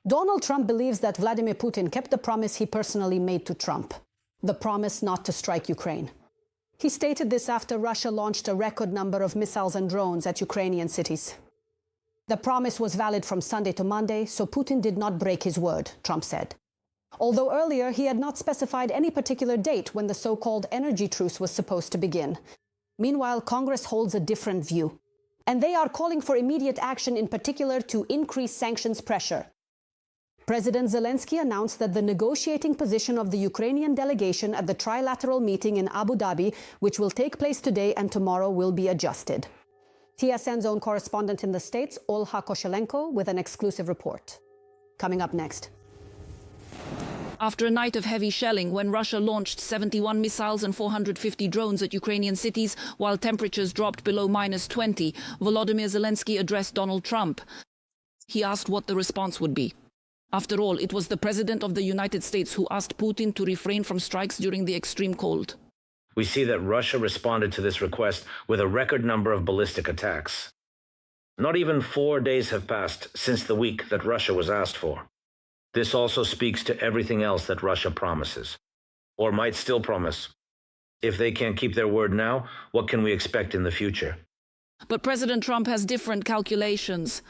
Donald Trump believes that Vladimir Putin kept the promise he personally made to Trump, the promise not to strike Ukraine. He stated this after Russia launched a record number of missiles and drones at Ukrainian cities. The promise was valid from Sunday to Monday, so Putin did not break his word, Trump said. Although earlier he had not specified any particular date when the so-called energy truce was supposed to begin. Meanwhile, Congress holds a different view, and they are calling for immediate action, in particular to increase sanctions pressure. President Zelensky announced that the negotiating position of the Ukrainian delegation at the trilateral meeting in Abu Dhabi, which will take place today and tomorrow, will be adjusted. TSN's own correspondent in the States, Olha Koshelenko, with an exclusive report. Coming up next. After a night of heavy shelling, when Russia launched 71 missiles and 450 drones at Ukrainian cities, while temperatures dropped below -20, Volodymyr Zelensky addressed Donald Trump. He asked what the response would be. After all, it was the President of the United States who asked Putin to refrain from strikes during the extreme cold. We see that Russia responded to this request with a record number of ballistic attacks. Not even 4 days have passed since the week that Russia was asked for. This also speaks to everything else that Russia promises, or might still promise. If they can't keep their word now, what can we expect in the future? But President Trump has different calculations.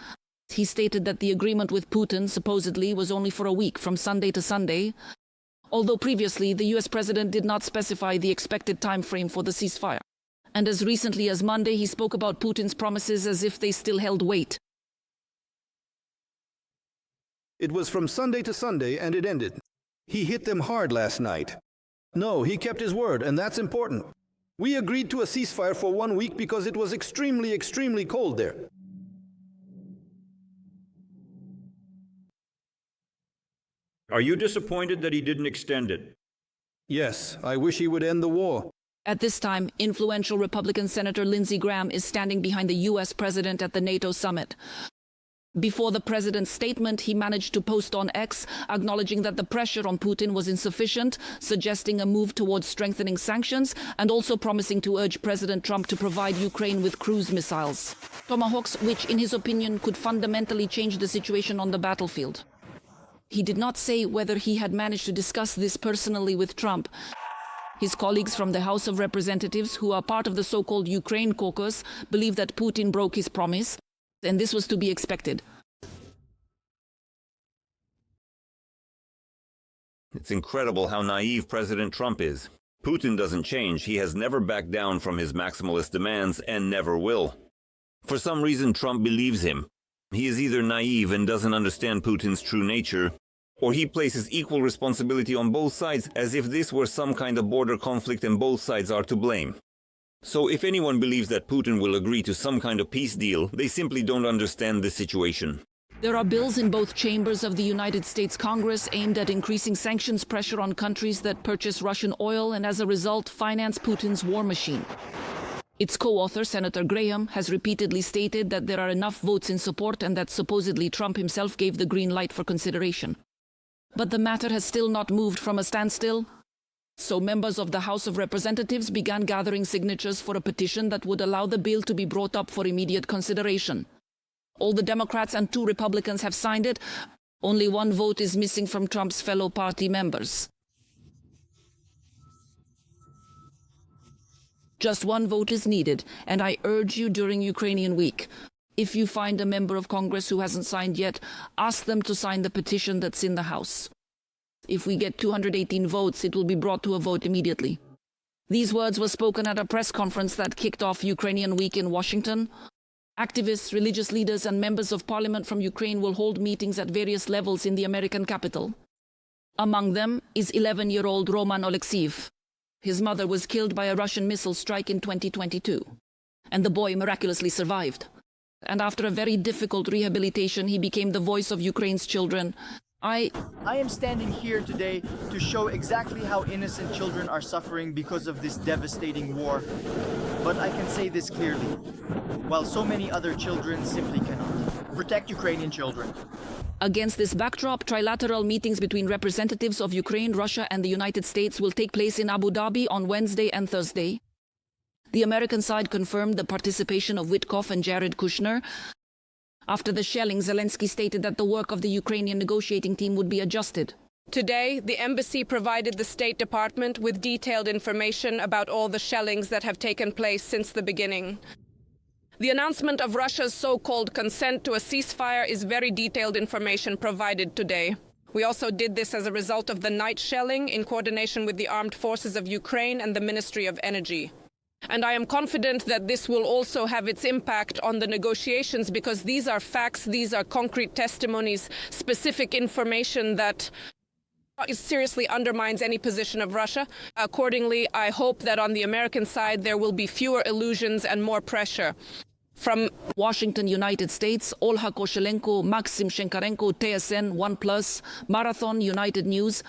He stated that the agreement with Putin supposedly was only for a week, from Sunday to Sunday, although previously the US president did not specify the expected time frame for the ceasefire. And as recently as Monday, he spoke about Putin's promises as if they still held weight. It was from Sunday to Sunday, and it ended. He hit them hard last night. No, he kept his word, and that's important. We agreed to a ceasefire for 1 week because it was extremely, extremely cold there. Are you disappointed that he didn't extend it? Yes, I wish he would end the war. At this time, influential Republican Senator Lindsey Graham is standing behind the US president at the NATO summit. Before the president's statement, he managed to post on X, acknowledging that the pressure on Putin was insufficient, suggesting a move towards strengthening sanctions, and also promising to urge President Trump to provide Ukraine with cruise missiles, Tomahawks, which, in his opinion, could fundamentally change the situation on the battlefield. He did not say whether he had managed to discuss this personally with Trump. His colleagues from the House of Representatives, who are part of the so-called Ukraine caucus, believe that Putin broke his promise, and this was to be expected. It's incredible how naive President Trump is. Putin doesn't change. He has never backed down from his maximalist demands and never will. For some reason, Trump believes him. He is either naive and doesn't understand Putin's true nature, or he places equal responsibility on both sides as if this were some kind of border conflict and both sides are to blame. So if anyone believes that Putin will agree to some kind of peace deal, they simply don't understand the situation. There are bills in both chambers of the United States Congress aimed at increasing sanctions pressure on countries that purchase Russian oil and as a result finance Putin's war machine. Its co-author, Senator Graham, has repeatedly stated that there are enough votes in support and that supposedly Trump himself gave the green light for consideration. But the matter has still not moved from a standstill. So members of the House of Representatives began gathering signatures for a petition that would allow the bill to be brought up for immediate consideration. All the Democrats and 2 Republicans have signed it. Only 1 vote is missing from Trump's fellow party members. Just 1 vote is needed, and I urge you during Ukrainian week, if you find a member of Congress who hasn't signed yet, ask them to sign the petition that's in the House. If we get 218 votes, it will be brought to a vote immediately. These words were spoken at a press conference that kicked off Ukrainian Week in Washington. Activists, religious leaders, and members of parliament from Ukraine will hold meetings at various levels in the American capital. Among them is 11-year-old Roman Alexeyev. His mother was killed by a Russian missile strike in 2022, and the boy miraculously survived. And after a very difficult rehabilitation, he became the voice of Ukraine's children. I am standing here today to show exactly how innocent children are suffering because of this devastating war. But I can say this clearly, while so many other children simply cannot. Protect Ukrainian children. Against this backdrop, trilateral meetings between representatives of Ukraine, Russia, and the United States will take place in Abu Dhabi on Wednesday and Thursday. The American side confirmed the participation of Witkoff and Jared Kushner. After the shelling, Zelensky stated that the work of the Ukrainian negotiating team would be adjusted. Today, the embassy provided the State Department with detailed information about all the shellings that have taken place since the beginning. The announcement of Russia's so-called consent to a ceasefire is very detailed information provided today. We also did this as a result of the night shelling in coordination with the armed forces of Ukraine and the Ministry of Energy. And I am confident that this will also have its impact on the negotiations, because these are facts, these are concrete testimonies, specific information that seriously undermines any position of Russia. Accordingly, I hope that on the American side there will be fewer illusions and more pressure. From Washington, United States, Olha Koshelenko, Maxim Shenkarenko, TSN, OnePlus, Marathon, United News.